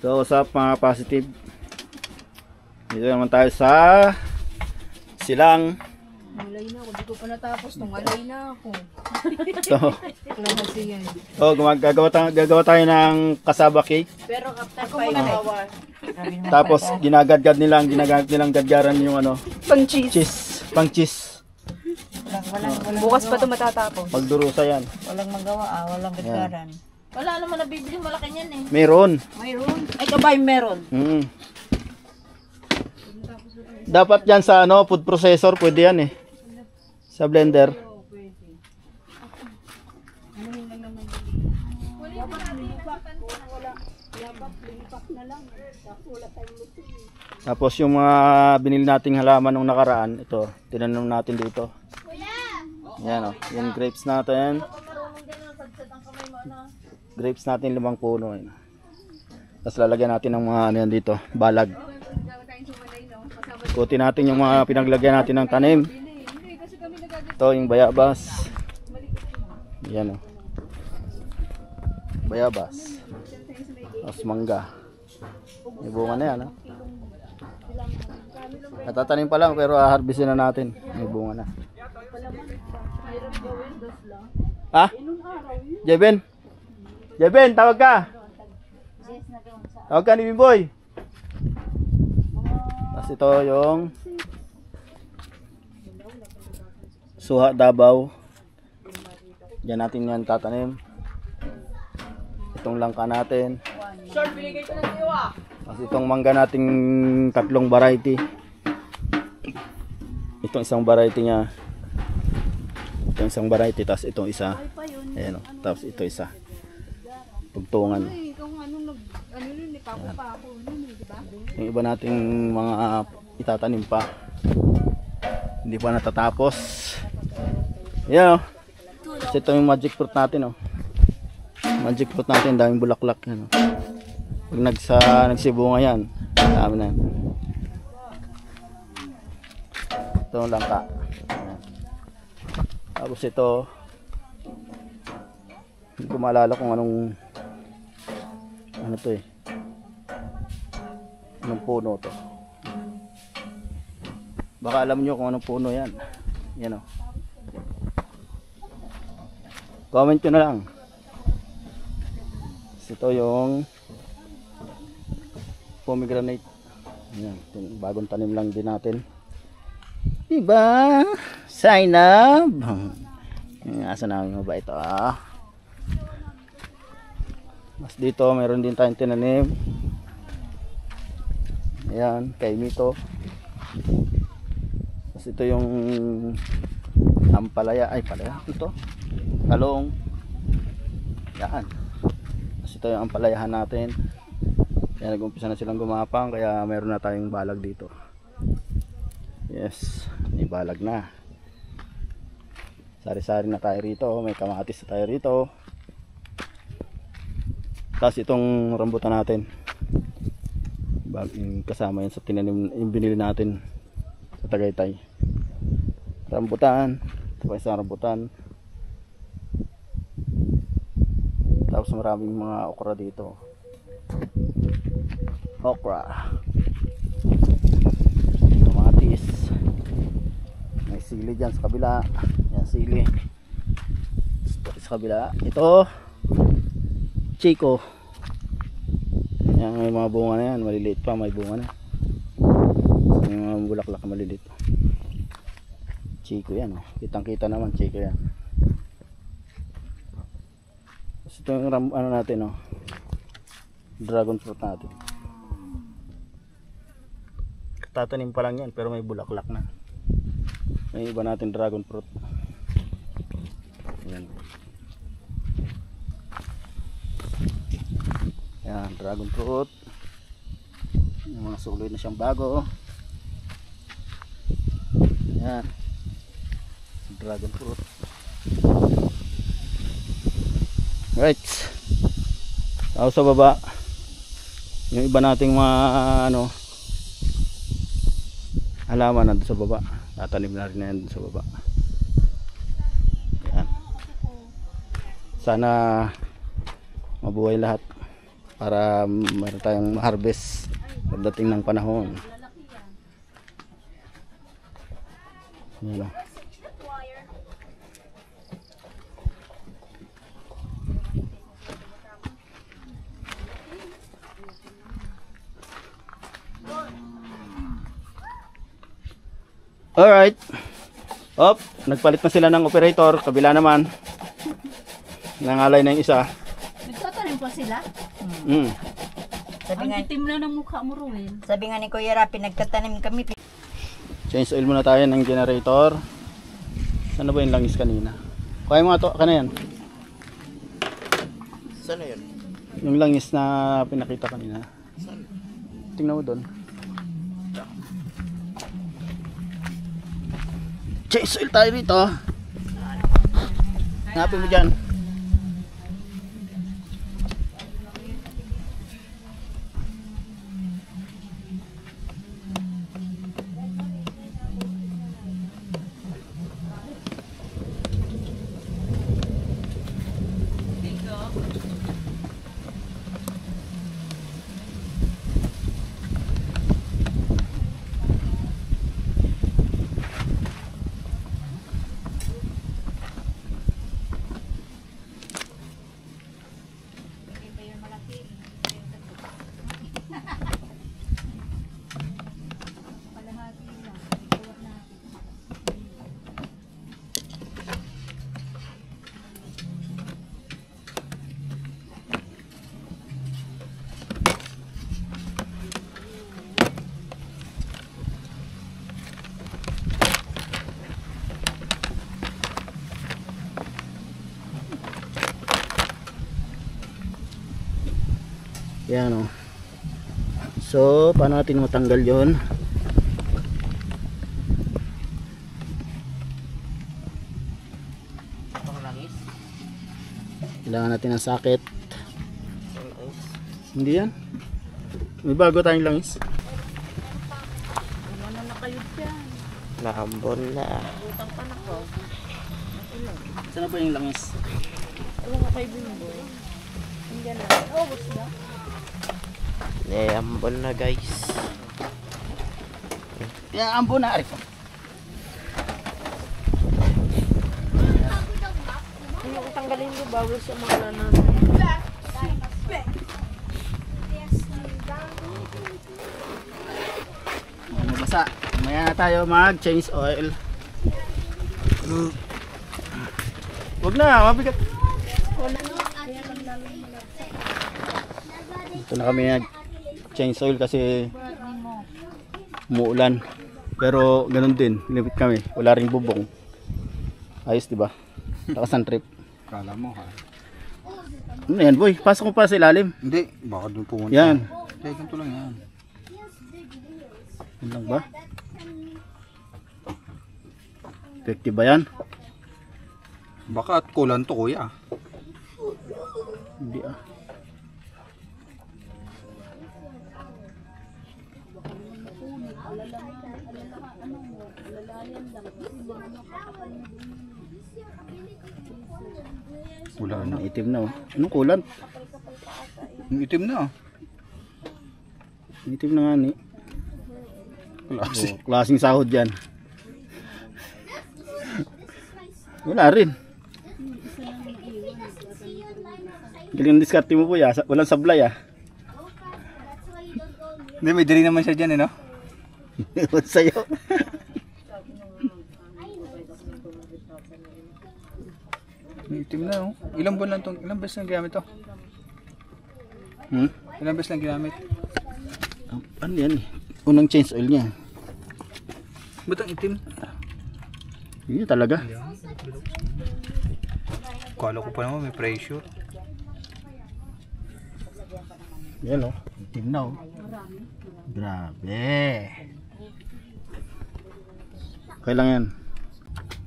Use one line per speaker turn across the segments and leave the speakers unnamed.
So what's up mga positive? Dito naman tayo sa silang.
Alay na ako, di ko pa natapos nung alay na ako.
Ito.
Kasi yan.
So gagawa tayo ng kasaba cake.
Pero after 5 hours.
Tapos ginagadgad nilang gadgaran yung ano,
Pang cheese.
cheese, pang cheese.
Walang. Bukas pa ito matatapos.
Pagdurusa yan.
Walang magawa, walang gadgaran. Wala naman nabibili malaki niyan eh.
Meron.
Mayroon. Ay, kabay meron.
Dapat yan sa ano, food processor, pwede yan eh. Sa blender. Tapos yung mga binili nating halaman nung nakaraan, ito, tinanong natin dito. Yan o, yung grapes natin. Grapes natin 5 puno. Yan. Tapos lalagyan natin ng mga ano yan dito, balag. Ikutin natin yung mga pinaglagyan natin ng tanim. Ito yung bayabas. Yan o. Bayabas. Tapos mangga. May bunga na yan ha. Natatanim pa lang pero harvestin na natin. May bunga na. Ha? Jeben? Jeben, tawag ka. Tawag ka ni Bimboy. Tapos ito yung suha Davao. Diyan natin yan tatanim. Itong langka natin. Tapos itong mangga nating 3 variety. Itong isang variety niya. Itong isang variety. Tapos itong isa. Ayan o. Tapos ito isa. Tugtungan. Yung iba nating mga itatanim pa. Hindi pa natatapos. Yan o. Kasi ito yung magic fruit natin o. Magic fruit natin, daming bulaklak yan o. Pag nagsibunga yan, dami na yan. Ito yung langka. Tapos ito, hindi ko maalala kung anong ano to eh, anong puno to. Baka alam nyo kung anong puno yan. Yan o. Comment nyo na lang. Ito yung pomegranate. Yan, bagong tanim lang din natin. Diba? Sign up. Asa namin mo ba ito ah? Mas dito meron din tayong tinanim. Ayan, kay Mito. Tapos ito yung ampalaya. Ay, palaya. Ito. Talong. Yan. Tapos ito yung ampalayahan natin. Kaya nag-umpisa na silang gumapang. Kaya meron na tayong balag dito. Yes. May balag na. Sari-sari na tayo rito. May kamatis na tayo rito. Tapos itong rambutan natin. Kasama yan sa tinanim, yung binili natin sa Tagaytay. Rambutan. Ito pa isang rambutan. Tapos maraming mga okra dito. Okra. Kamatis. May sili dyan sa kabila. Yan sili. Sa kabila. Ito Chico. Yan, may mga bunga na yan. Maliliit pa, may bunga na. May mga bulaklak na maliliit. Chico yan. Oh. Kitang kita naman Chico yan. Tapos ito yung ano natin. Oh. Dragon fruit natin. Tatanim pa lang yan pero may bulaklak na. May iba natin dragon fruit. Yan. Yan, dragon fruit. Yung mga suloy na siyang bago. Yan. Dragon fruit. Right. Tapos sa baba, yung iba nating mga ano, halaman nandun sa baba. Tatanim na rin na yan sa baba. Yan. Sana mabuhay lahat. para meron tayong harvest pagdating ng panahon. Yan o. Alright. Op, nagpalit na sila ng operator. Kabila naman. Nangalay na yung isa.
Nagtatanim pa sila? Sabi
Ang
nga,
itim na ng mukha mo, Ruel.
sabi nga ni Kuya Rapi, nagtatanim kami.
Change oil muna tayo ng generator. Ano ba yung langis kanina? Kaya mga to, kana yan?
Saan na yun?
Yung langis na pinakita kanina. Tingnan mo doon. Change oil tayo rito. Hanapin mo dyan. Yan o. So, paano natin matanggal yon? Kailangan natin ng socket. Hindi yan. May bago tayong langis.
Ano na kayo dyan?
Nahambon na.
Utang pa na ko.
Saan ba yung langis?
Ewan ko kay Bimboy. Hindi na. Oh, gusto na.
Nahambon na guys.
Yan, ambo na. Arif.
Ano kung tanggalin ko bawal sa mga lanas.
Mabasa. Maya na tayo mag change oil. Huwag na, mabigat. Ito na kami nag change oil kasi umuulan. Pero ganun din, linipit kami. Wala ring bubong. Ayos, di ba? Lakas ng trip.
Kala mo ha?
Ano yan, boy? Pasok mo pa sa ilalim.
Hindi, baka doon pumunta.
Yan.
Hindi, ganito lang yan.
Yan lang ba? Effective ba yan?
Baka at kulan to kuya.
Hindi ah.
Wala na.
Ang itim na oh. Anong kulan?
Yung itim na.
Ang itim na nga ni.
Klase.
Oh, klaseng sahod yan. Wala rin. Galing ang diskarte mo po ya. Walang sablay ah.
Hindi, may dali naman siya dyan eh no?
Ewan sa'yo.
Yung itim na oh. Ilang buwan lang to? Ilang beses lang ginamit to?
Hmm?
Ilang beses lang ginamit?
Ano yan eh? Unang change oil niya.
Ba't ang itim?
Yun talaga.
Kala ko pa naman may pressure.
Yan oh. Itim na oh. Grabe. Kailan yan?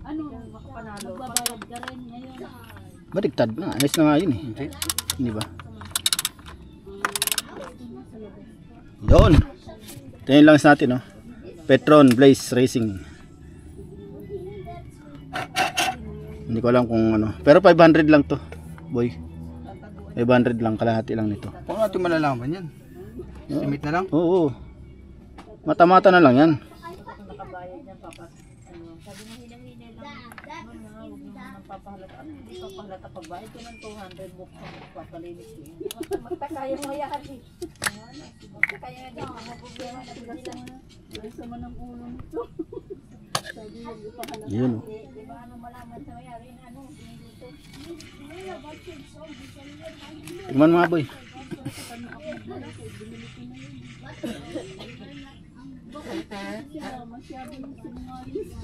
Ano? Makapanalo. Magbabayad ka rin ngayon.
Baligtad na. Ayos na nga yun eh.
Hindi.
Hindi ba? Yun. Ito yung langis natin oh. Petron Blaze Racing. Hindi ko alam kung ano. Pero 500 lang to, boy. 500 lang, kalahati lang nito.
Paano natin malalaman yan? Estimate na lang?
Oo. Mata-mata na lang yan.
Papahalata pagbayad ko ng 200 book papalinis ko. Magtakaya mo yan. Magtakaya na din. Problema na sila. Sama ng ulo nito.
Yun o.
Di ba ano malaman sa mayari na ano?
Tingnan mga boy.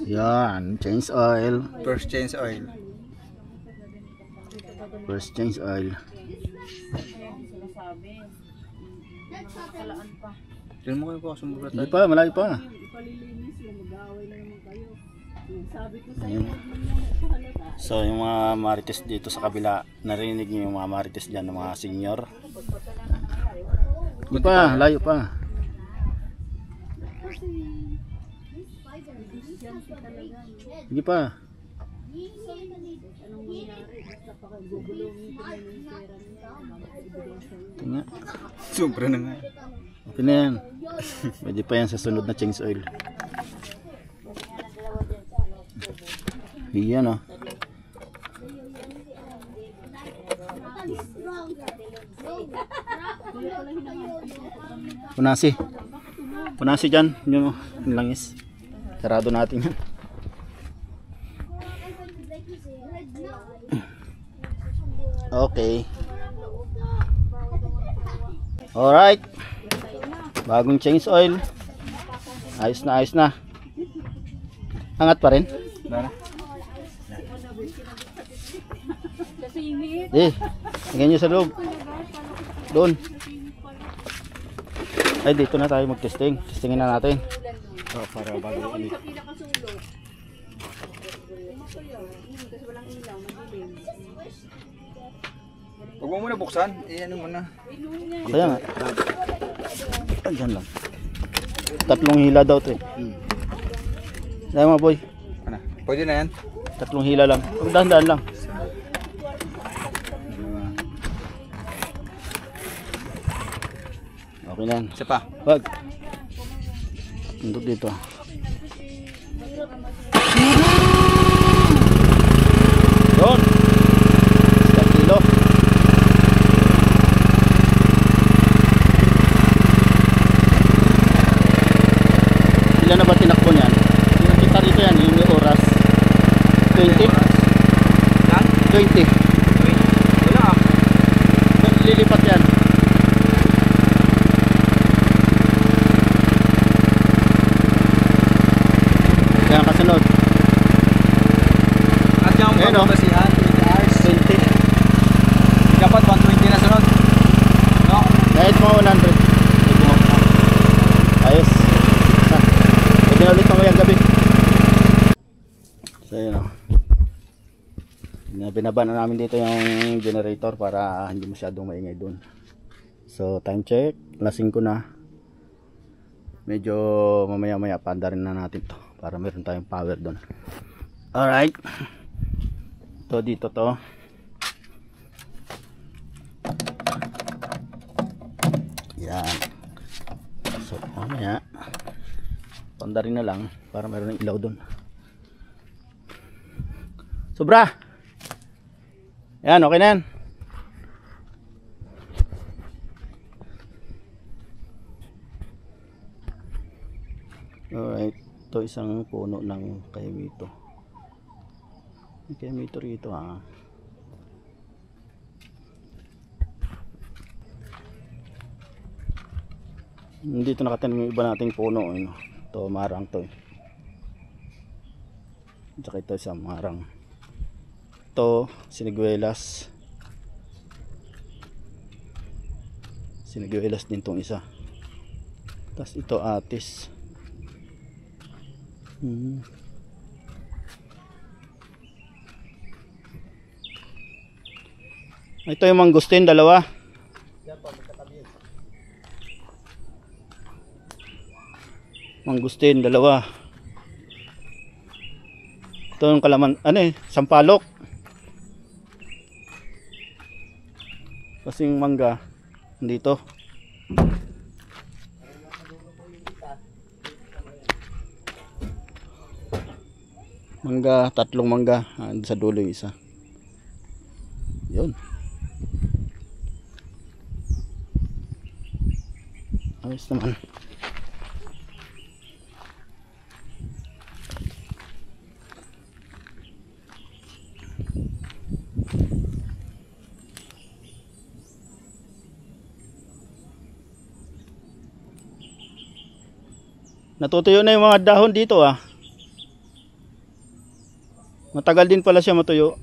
Yan, change oil.
First change oil.
First change oil.
Tignan mo kayo po kasumura
Hindi
tayo.
pa, malayo pa. Ayun. So yung mga marites dito sa kabila, narinig niyo yung mga marites dyan ng mga senior. Hindi pa, layo pa. Hindi pa. Tingnan.
Sobra na nga.
Okay na yan. Pwede pa yan sa sunod na change oil. Iyan o. Punasi. Punasi dyan. Yung langis. Sarado natin yan. Okay. Alright. Bagong change oil. Ayos na, ayos na. Angat pa rin.
Dara.
Eh, lagyan nyo sa loob. Doon. Ay, dito na tayo mag-testing. Testingin na natin. Oh, para bago ulit.
Huwag mo muna buksan. Eh, ano muna.
Kaya nga. Andyan lang. 3 hila daw ito eh. Dahil mga boy.
Ano? Pwede na yan?
3 hila lang. Dahan-dahan lang. Okay na yan.
Isa pa.
Wag. Tundok dito. Yun. 1 kilo. Ilan na ba tinakbo niyan? Yung kita rito yan, yung may oras. 20?
Yan?
20.
Wala ah.
Lilipat yan. Kaya kasunod.
At yung
Ayun, oh.
pagbabasihan, 20 hours.
20.
Dapat 120 na sunod. No?
Kahit mga 100. Ayos. Pwede na ulit mamayang gabi. So yun o. Binaba na namin dito yung generator para hindi masyadong maingay dun. So time check. Lasing ko na. Medyo mamaya maya panda rin na natin to para meron tayong power dun. Alright. To dito to. Yan. So mamaya panda rin na lang para meron ng ilaw dun. Sobra. Yan, okay na yan. Alright, ito isang puno ng kayamito. May kayamito rito ha. Dito nakatanim yung iba nating puno. Ito marang to. Tsaka ito isang marang. Ito siniguelas. Siniguelas din tong isa. Tapos ito atis. Ito yung mangustin, dalawa. Mangustin, dalawa. Ito yung kalaman, ano eh, sampalok. klaseng mangga dito. Mangga, tatlong mangga, sa dulo yung isa. Yun. Ayos naman. Natutuyo na yung mga dahon dito ah. Matagal din pala siya matuyo.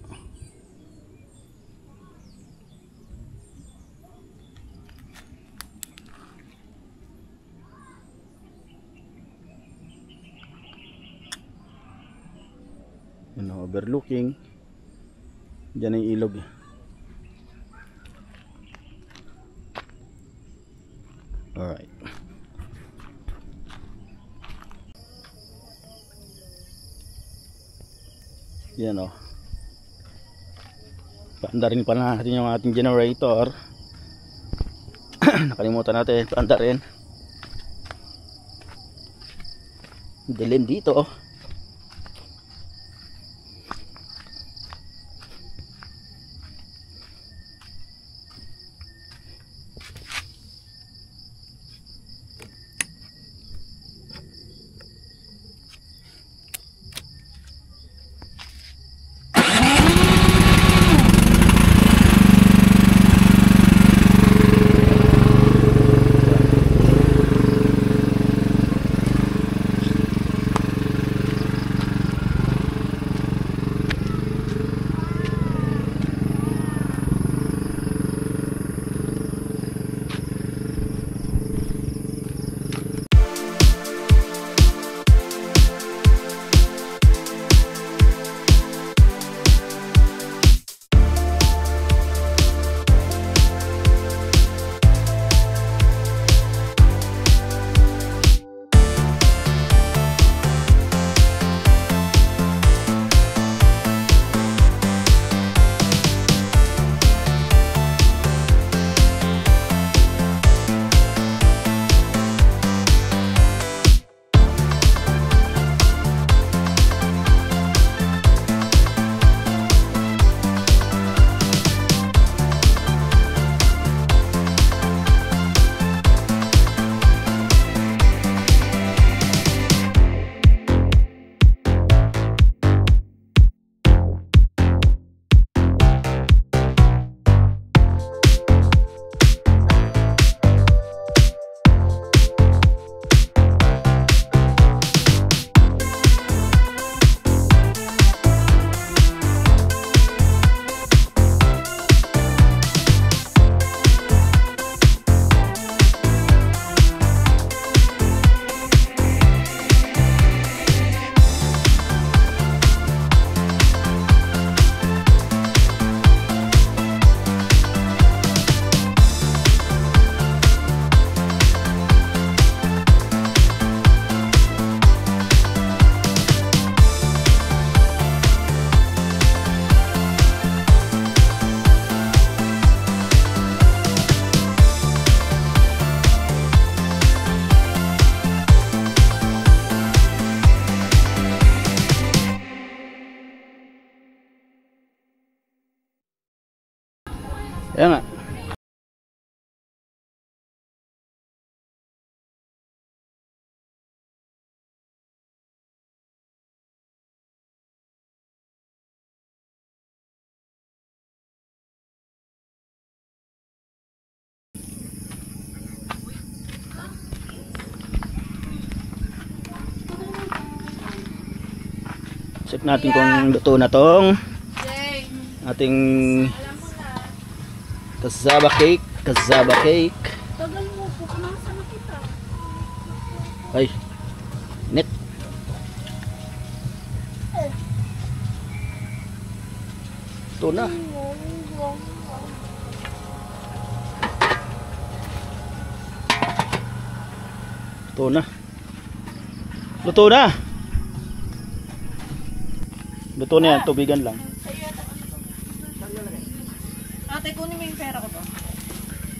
Yan, overlooking. Diyan ang ilog. Alright. Yan o. Paandarin pa natin yung ating generator. Nakalimutan natin paandarin. Dilim dito. Ayan nga. Check natin kung luto na tong ating cassava cake. Cassava cake.
Tagal mo po, nasa na kita.
Ay, net. Ito na. Ito na. Luto na. Luto na yan, tubigan lang.
Ate, kunin mo yung pera ko to.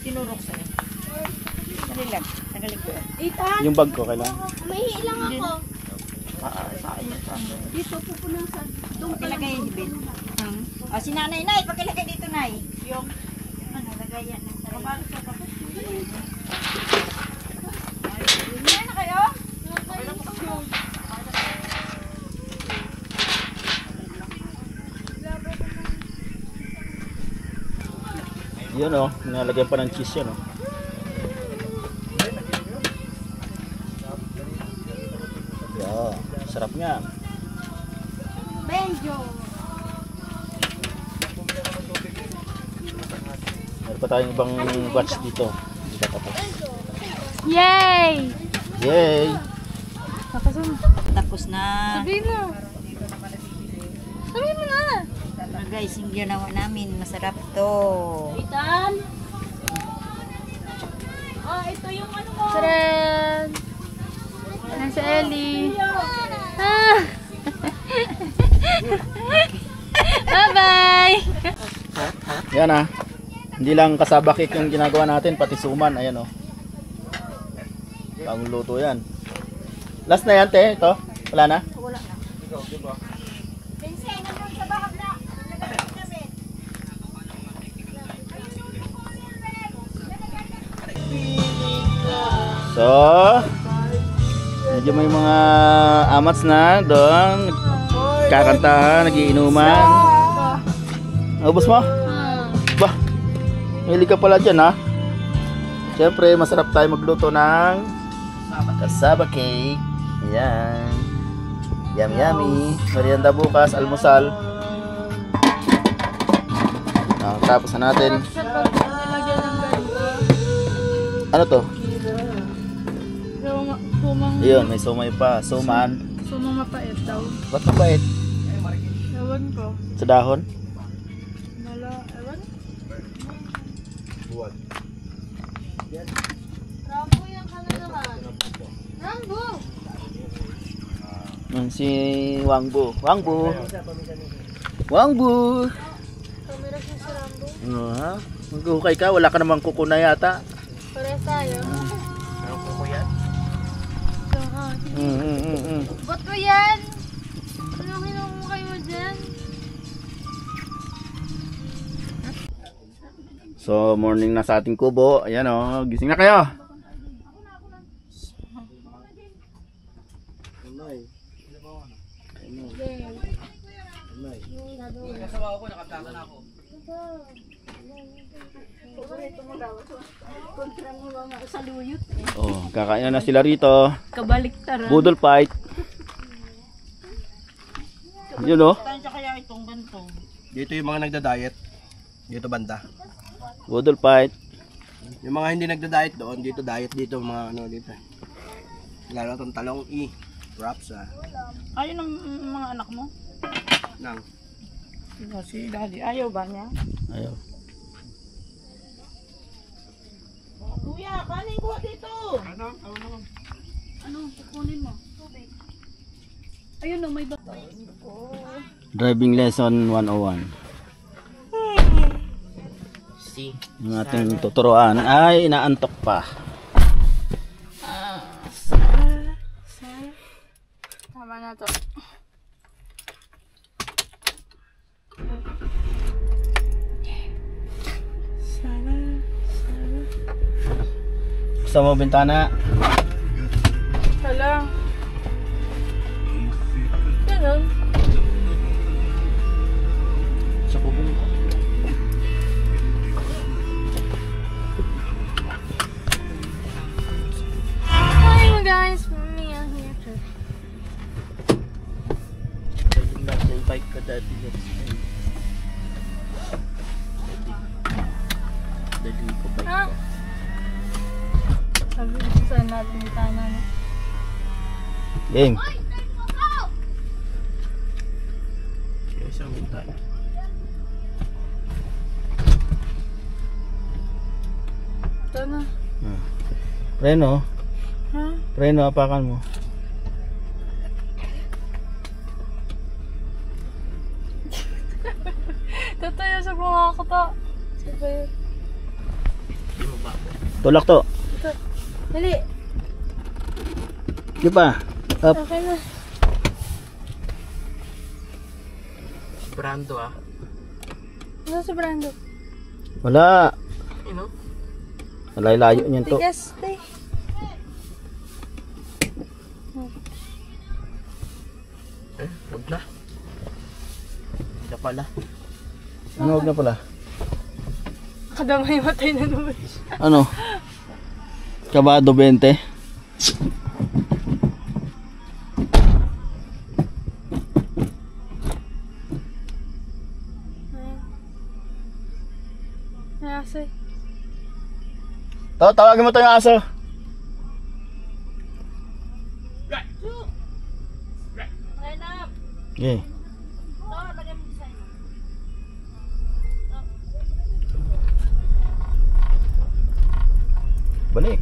Tinurok sa'yo. Dali lang. Nagaling ko.
Yung bag ko kailangan.
Dito, pupunasan. Doon palagay yung hibit. O, si nanay, nay, pakilagay dito, nay. Yung, ano, lagay yan. Pabalik ka pa. Yan na kayo?
Yun oh, nalagyan pa ng cheese yun oh. Yeah, sarap nga.
Benjo.
Meron pa tayong ibang batch dito. Hindi pa tapos.
Yay!
Yay!
Tapos na.
Sabihin mo. Sabihin mo na.
Guys, yung ginawa namin, masarap to.
Itan. Ito yung ano mo. Taren. Yan si Ellie. Ah. Bye-bye.
Yan ah. Hindi lang kasaba cake yung ginagawa natin, pati suman. Ayan oh. Bagong luto yan. Last na yan, te. Ito. Wala na?
Wala na.
So, medyo may mga amats na doon. Kakantahan, nagiinuman. Ubus mo? Bah, hili ka pala dyan ha. Siyempre, masarap tayo magluto ng kasaba cake. Ayan. Yummy yummy. Merienda bukas, almusal. Tapos na natin. Ano to?
Sumang.
Ayun, may sumay pa. Suman.
Sumang mapait daw.
Ba't mapait?
Ewan ko.
Sa dahon?
Nala, ewan? Rambo yung kanalaman. Rambo!
Si Wangbu. Wangbu! Wangbu!
Kamera siya si Rambo.
Ano ha? Maghuhukay ka, wala ka namang kuko na yata.
Pares tayo.
Ano kuko yan?
So, ba't ko yan? Ano kinukukay mo dyan?
So, morning na sa ating kubo. Ayan o, gising na kayo. Oh, kakain na sila rito.
Kabaliktaran.
Budol fight. Yun o.
Tansya kaya itong ganito.
Dito yung mga nagda-diet. Dito banda.
Budol fight.
Yung mga hindi nagda-diet doon, dito diet dito mga ano dito. Lalo itong talong wraps
Ayun ang mga anak mo?
nang.
Si daddy, ayaw ba niya?
Ayaw.
Kuya, kanin ko dito.
Ano? Kukunin mo. Ayun o, may bata.
Driving lesson 101.
Si.
Yung ating tuturuan ay inaantok pa.
Tama na to.
Gusto mo bintana?
Hala. Ganun.
Sa kubong ko.
Hi guys, Mia here.
Nasa bike ka dati. Dali ko bike
Ha?
ko.
Sabi ko saan natin yung tanan.
Game.
Isang bintana.
Ito na.
Preno.
Ha?
Preno, apakan mo.
Tatayo sa mga kata. Sabay.
Hindi mo
Tulak to.
Dali.
Di pa. Up.
Okay na.
Brando ah.
Ano si Brando?
Wala.
You know?
Malay-layo niyan to.
Tigas, te.
Huwag na. Hindi na pala.
Ano wag na pala?
Kadamay matay na naman.
Ano? Kabado 20.
May aso eh.
Tawagin mo to yung aso. Okay. Balik.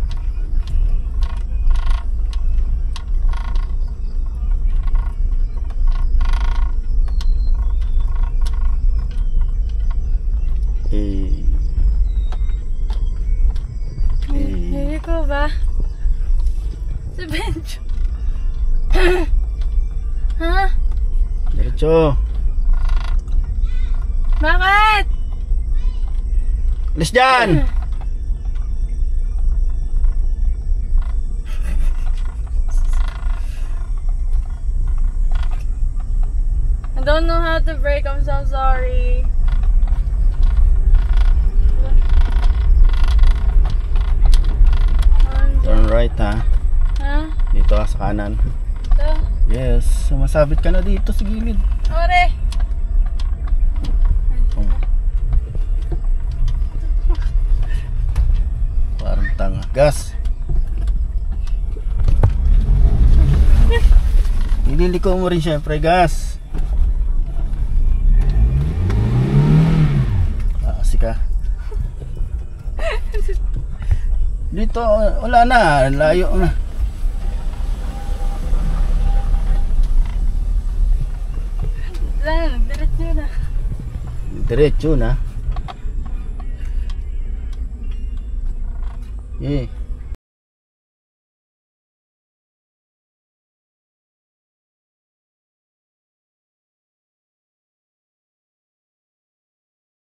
Hindi ko ba? Si Benjo. Ha?
Diretso.
Bakit?
Alis dyan!
I don't know how to brake. I'm so sorry.
Turn right ha.
Ha?
Dito ha, sa kanan.
Ito.
Yes, sumasabit ka na dito sa gilid.
Ore.
Parang tanga. Gas! Ililiko mo rin syempre, gas! Kasi ka. Dito, wala na. Layo na.
Lang, diretso na.
Diretso na. Eh.